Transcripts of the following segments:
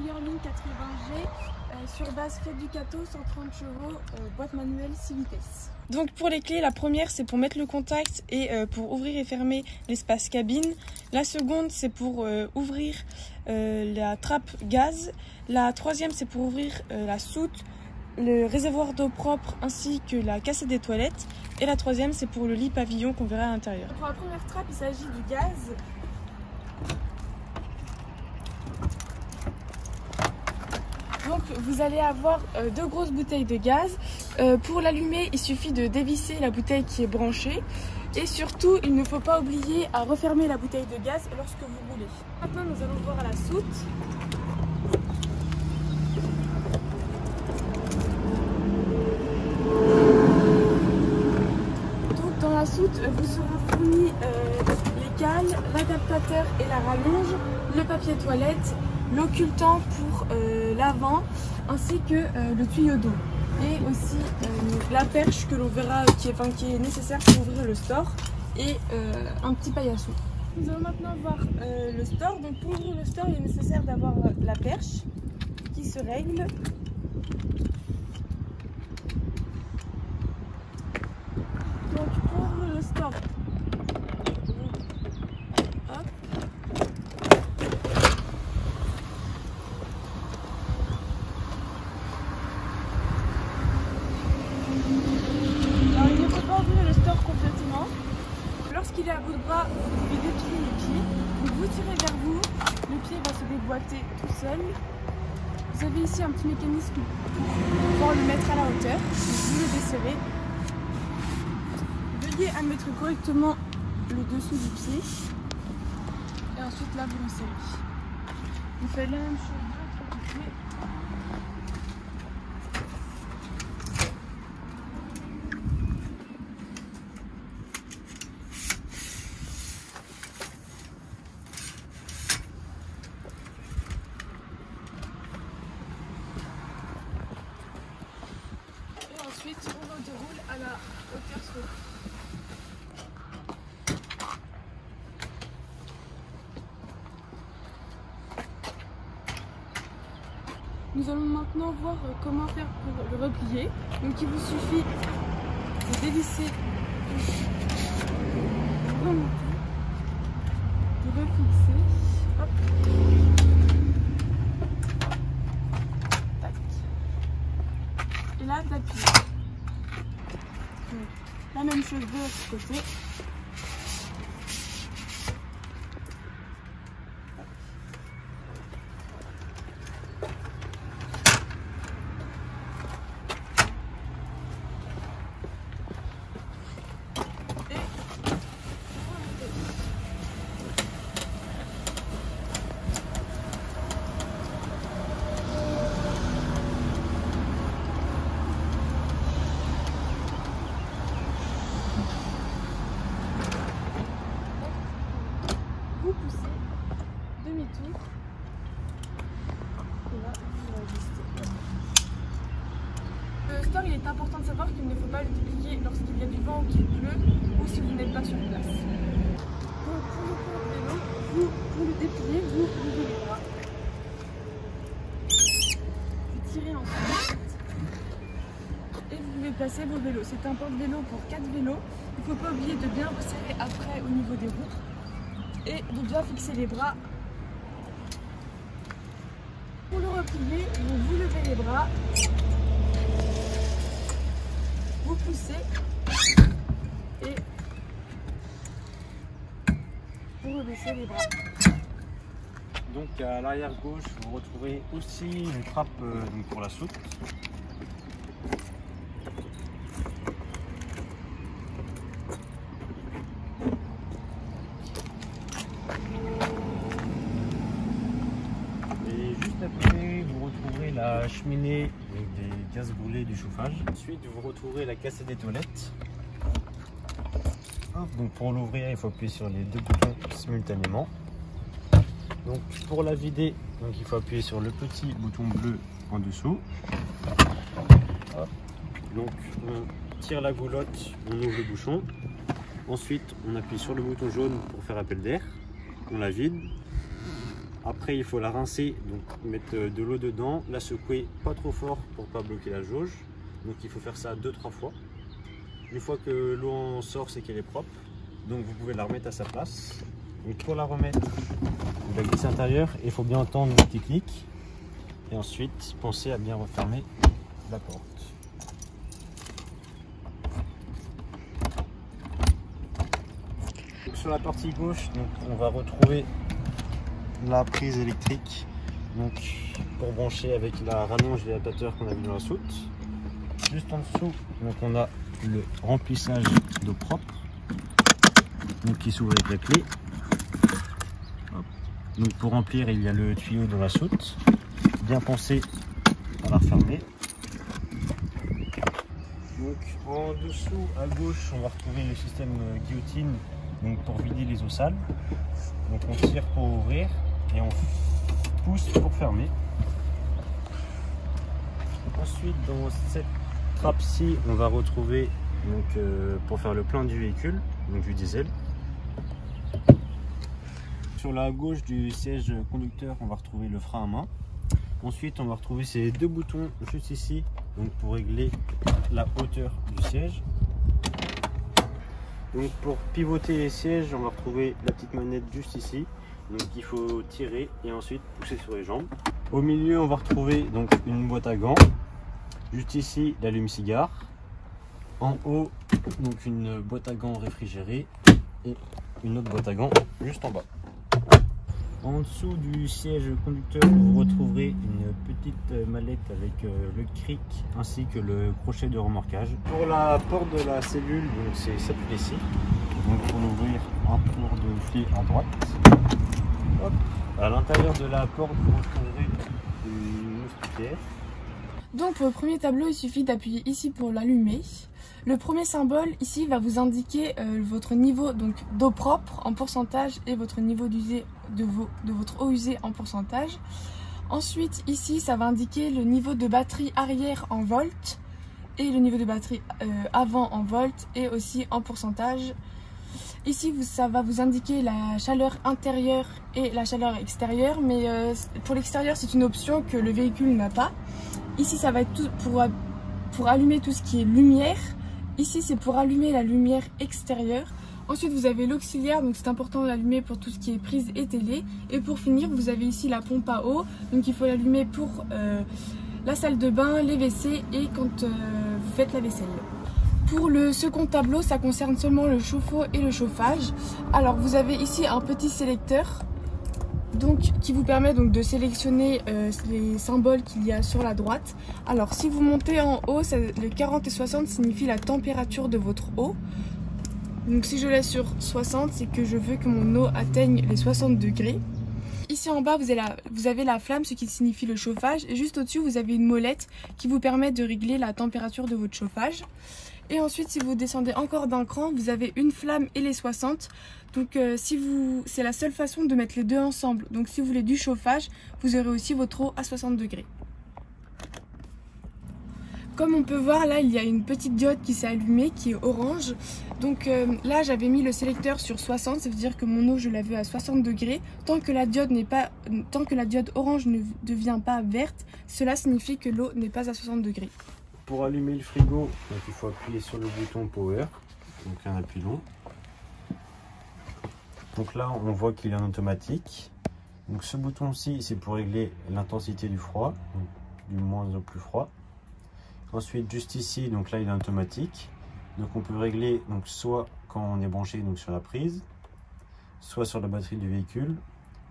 Yearling 80G sur base Fiat Ducato 130 chevaux, boîte manuelle 6 vitesses. Donc pour les clés, la première c'est pour mettre le contact et pour ouvrir et fermer l'espace cabine. La seconde c'est pour ouvrir la trappe gaz. La troisième c'est pour ouvrir la soute, le réservoir d'eau propre ainsi que la cassette des toilettes. Et la troisième c'est pour le lit pavillon qu'on verra à l'intérieur. Pour la première trappe il s'agit du gaz. Donc vous allez avoir deux grosses bouteilles de gaz. Pour l'allumer, il suffit de dévisser la bouteille qui est branchée. Et surtout, il ne faut pas oublier à refermer la bouteille de gaz lorsque vous roulez. Maintenant, nous allons voir à la soute. Donc dans la soute, vous serez fourni les cales, l'adaptateur et la rallonge, le papier toilette, l'occultant pour l'avant ainsi que le tuyau d'eau et aussi la perche que l'on verra qui est nécessaire pour ouvrir le store et un petit paillasson. Nous allons maintenant voir le store. Donc pour ouvrir le store il est nécessaire d'avoir la perche qui se règle. Donc pour ouvrir le store, lorsqu'il est à bout de bras, vous pouvez déplier les pieds. Donc vous tirez vers vous, le pied va se déboîter tout seul. Vous avez ici un petit mécanisme pour pouvoir le mettre à la hauteur. Vous le desserrez. Veuillez admettre correctement le dessous du pied. Et ensuite là vous le serrez. Vous faites la même chose de l'autre pied. Ensuite, on le déroule à la hauteur souhaitée. Nous allons maintenant voir comment faire pour le replier. Donc il vous suffit de dévisser, de remonter, de refixer. Hop. Tac. Et là d'appuyer. La même chose de l'autre côté. Vous poussez, demi-tour, et là vous ajustez. Le store, il est important de savoir qu'il ne faut pas le déplier lorsqu'il y a du vent ou qu'il pleut ou si vous n'êtes pas sur place. Donc pour le point de vélo, pour le déplier, vous levez les bras. Vous tirez ensuite. placer vos vélos. C'est un porte-vélo pour 4 vélos. Il ne faut pas oublier de bien resserrer après au niveau des roues et de bien fixer les bras. Pour le replier, vous levez les bras, vous poussez et vous rebaissez les bras. Donc à l'arrière gauche, vous retrouvez aussi une trappe donc pour la soute. Et juste à côté, vous retrouverez la cheminée avec des gaz brûlés du chauffage. Ensuite, vous retrouverez la cassette des toilettes. Donc pour l'ouvrir, il faut appuyer sur les deux boutons simultanément. Donc pour la vider, donc il faut appuyer sur le petit bouton bleu en dessous. Hop. Donc on tire la goulotte, on ouvre le bouchon. Ensuite on appuie sur le bouton jaune pour faire appel d'air. On la vide. Après il faut la rincer, donc mettre de l'eau dedans, la secouer pas trop fort pour pas bloquer la jauge. Donc il faut faire ça 2-3 fois. Une fois que l'eau en sort, c'est qu'elle est propre. Donc vous pouvez la remettre à sa place. Et pour la remettre, vous la glissez à l'intérieur et il faut bien entendre le petit clic. Et ensuite, pensez à bien refermer la porte. Donc, sur la partie gauche, donc, on va retrouver la prise électrique donc, pour brancher avec la rallonge des adaptateurs qu'on a vu dans la soute. Juste en dessous, donc, on a le remplissage d'eau propre donc, qui s'ouvre avec la clé. Donc pour remplir, il y a le tuyau dans la soute. Bien penser à la refermer. Donc en dessous à gauche, on va retrouver le système guillotine donc pour vider les eaux sales. Donc on tire pour ouvrir et on pousse pour fermer. Ensuite dans cette trappe-ci, on va retrouver donc, pour faire le plein du véhicule, donc du diesel. Sur la gauche du siège conducteur, on va retrouver le frein à main. Ensuite, on va retrouver ces deux boutons juste ici, donc pour régler la hauteur du siège. Donc pour pivoter les sièges, on va retrouver la petite manette juste ici. Donc il faut tirer et ensuite pousser sur les jambes. Au milieu, on va retrouver donc une boîte à gants. Juste ici, l'allume-cigare. En haut, donc une boîte à gants réfrigérée et une autre boîte à gants juste en bas. En dessous du siège conducteur, vous retrouverez une petite mallette avec le cric ainsi que le crochet de remorquage. Pour la porte de la cellule, c'est cette clé-ci. Donc pour l'ouvrir, un tour de clé à droite. Hop. À l'intérieur de la porte, vous retrouverez une moustiquaire. Donc pour le premier tableau, il suffit d'appuyer ici pour l'allumer. Le premier symbole ici va vous indiquer votre niveau d'eau propre en pourcentage et votre niveau d'usée de votre eau usée en pourcentage. Ensuite ici ça va indiquer le niveau de batterie arrière en volts et le niveau de batterie avant en volts et aussi en pourcentage. Ici ça va vous indiquer la chaleur intérieure et la chaleur extérieure, mais pour l'extérieur c'est une option que le véhicule n'a pas. Ici ça va être tout pour allumer tout ce qui est lumière. Ici c'est pour allumer la lumière extérieure. Ensuite vous avez l'auxiliaire, donc c'est important de l'allumer pour tout ce qui est prise et télé. Et pour finir vous avez ici la pompe à eau, donc il faut l'allumer pour la salle de bain, les WC et quand vous faites la vaisselle. Pour le second tableau, ça concerne seulement le chauffe-eau et le chauffage. Alors vous avez ici un petit sélecteur donc, qui vous permet donc de sélectionner les symboles qu'il y a sur la droite. Alors si vous montez en haut, le 40 et 60 signifie la température de votre eau. Donc si je laisse sur 60, c'est que je veux que mon eau atteigne les 60 degrés. Ici en bas, vous avez la flamme, ce qui signifie le chauffage. Et juste au-dessus, vous avez une molette qui vous permet de régler la température de votre chauffage. Et ensuite, si vous descendez encore d'un cran, vous avez une flamme et les 60. Donc c'est la seule façon de mettre les deux ensemble. Donc si vous voulez du chauffage, vous aurez aussi votre eau à 60 degrés. Comme on peut voir, là il y a une petite diode qui s'est allumée, qui est orange. Donc là j'avais mis le sélecteur sur 60, ça veut dire que mon eau je la veux à 60 degrés. Tant que la diode orange ne devient pas verte, cela signifie que l'eau n'est pas à 60 degrés. pour allumer le frigo, donc il faut appuyer sur le bouton Power, donc un appui long. Donc là on voit qu'il est en automatique. Donc ce bouton-ci c'est pour régler l'intensité du froid, donc du moins au plus froid. Ensuite juste ici, donc là il est automatique. Donc on peut régler donc soit quand on est branché donc sur la prise, soit sur la batterie du véhicule,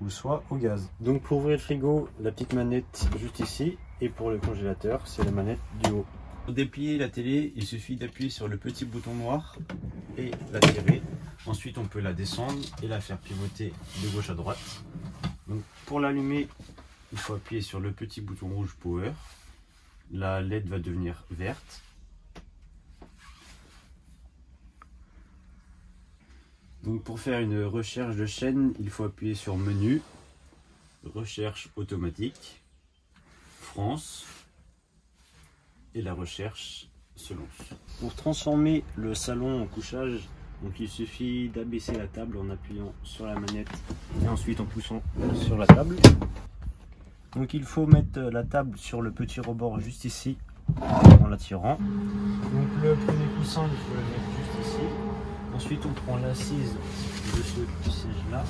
ou soit au gaz. Donc pour ouvrir le frigo, la petite manette juste ici, et pour le congélateur c'est la manette du haut. Pour déplier la télé, il suffit d'appuyer sur le petit bouton noir et la tirer. Ensuite on peut la descendre et la faire pivoter de gauche à droite. Donc pour l'allumer, il faut appuyer sur le petit bouton rouge Power. La LED va devenir verte. Donc pour faire une recherche de chaîne, il faut appuyer sur Menu, Recherche automatique, France, et la recherche se lance. Pour transformer le salon en couchage, donc il suffit d'abaisser la table en appuyant sur la manette et ensuite en poussant sur la table. Donc il faut mettre la table sur le petit rebord juste ici en la tirant. Donc le premier coussin, il faut le mettre juste ici. Ensuite on prend l'assise de ce siège là.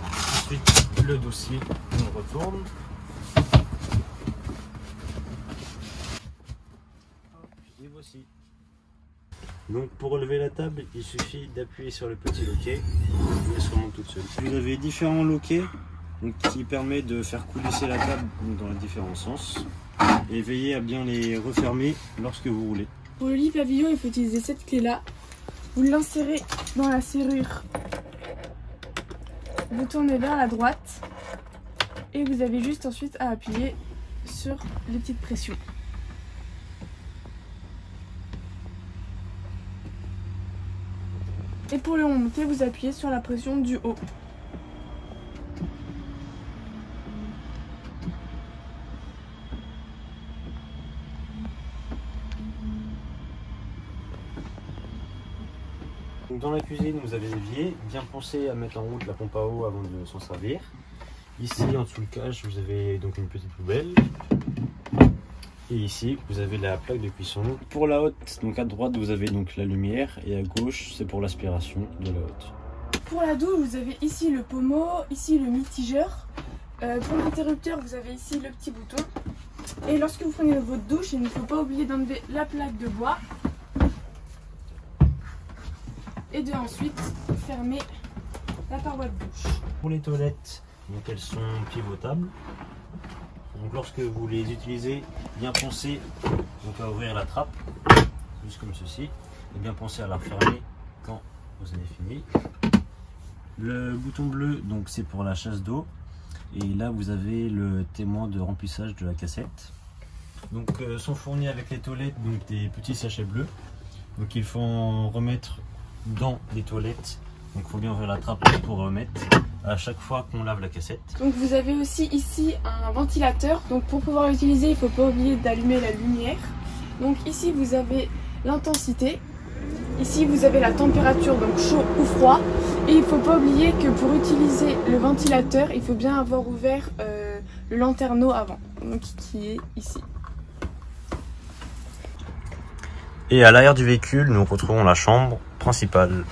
Ensuite le dossier, on le retourne. Et voici. Donc pour relever la table, il suffit d'appuyer sur le petit loquet et elle se remonte toute seule. Vous avez différents loquets donc, qui permettent de faire coulisser la table dans les différents sens. Et veillez à bien les refermer lorsque vous roulez. Pour le lit pavillon, il faut utiliser cette clé là. Vous l'insérez dans la serrure, vous tournez vers la droite et vous avez juste ensuite à appuyer sur les petites pressions. Et pour le remonter, vous appuyez sur la pression du haut. Dans la cuisine, vous avez l'évier. Bien pensez à mettre en route la pompe à eau avant de s'en servir. Ici, en dessous le cache, vous avez donc une petite poubelle. Et ici, vous avez la plaque de cuisson. Pour la hotte, donc à droite, vous avez donc la lumière et à gauche, c'est pour l'aspiration de la hotte. Pour la douche, vous avez ici le pommeau, ici le mitigeur. Pour l'interrupteur, vous avez ici le petit bouton. Et lorsque vous prenez votre douche, il ne faut pas oublier d'enlever la plaque de bois. Et de ensuite fermer la paroi de douche. Pour les toilettes, donc elles sont pivotables. Donc lorsque vous les utilisez, bien pensez donc à ouvrir la trappe, juste comme ceci, et bien pensez à la refermer quand vous avez fini. Le bouton bleu, donc c'est pour la chasse d'eau, et là vous avez le témoin de remplissage de la cassette. Donc sont fournis avec les toilettes donc des petits sachets bleus. Donc il faut en remettre dans les toilettes, donc il faut bien ouvrir la trappe pour remettre à chaque fois qu'on lave la cassette. Donc vous avez aussi ici un ventilateur, donc pour pouvoir l'utiliser il ne faut pas oublier d'allumer la lumière. Donc ici vous avez l'intensité, ici vous avez la température, donc chaud ou froid, et il ne faut pas oublier que pour utiliser le ventilateur il faut bien avoir ouvert le lanterneau avant, donc qui est ici. Et à l'arrière du véhicule, nous retrouvons la chambre principale.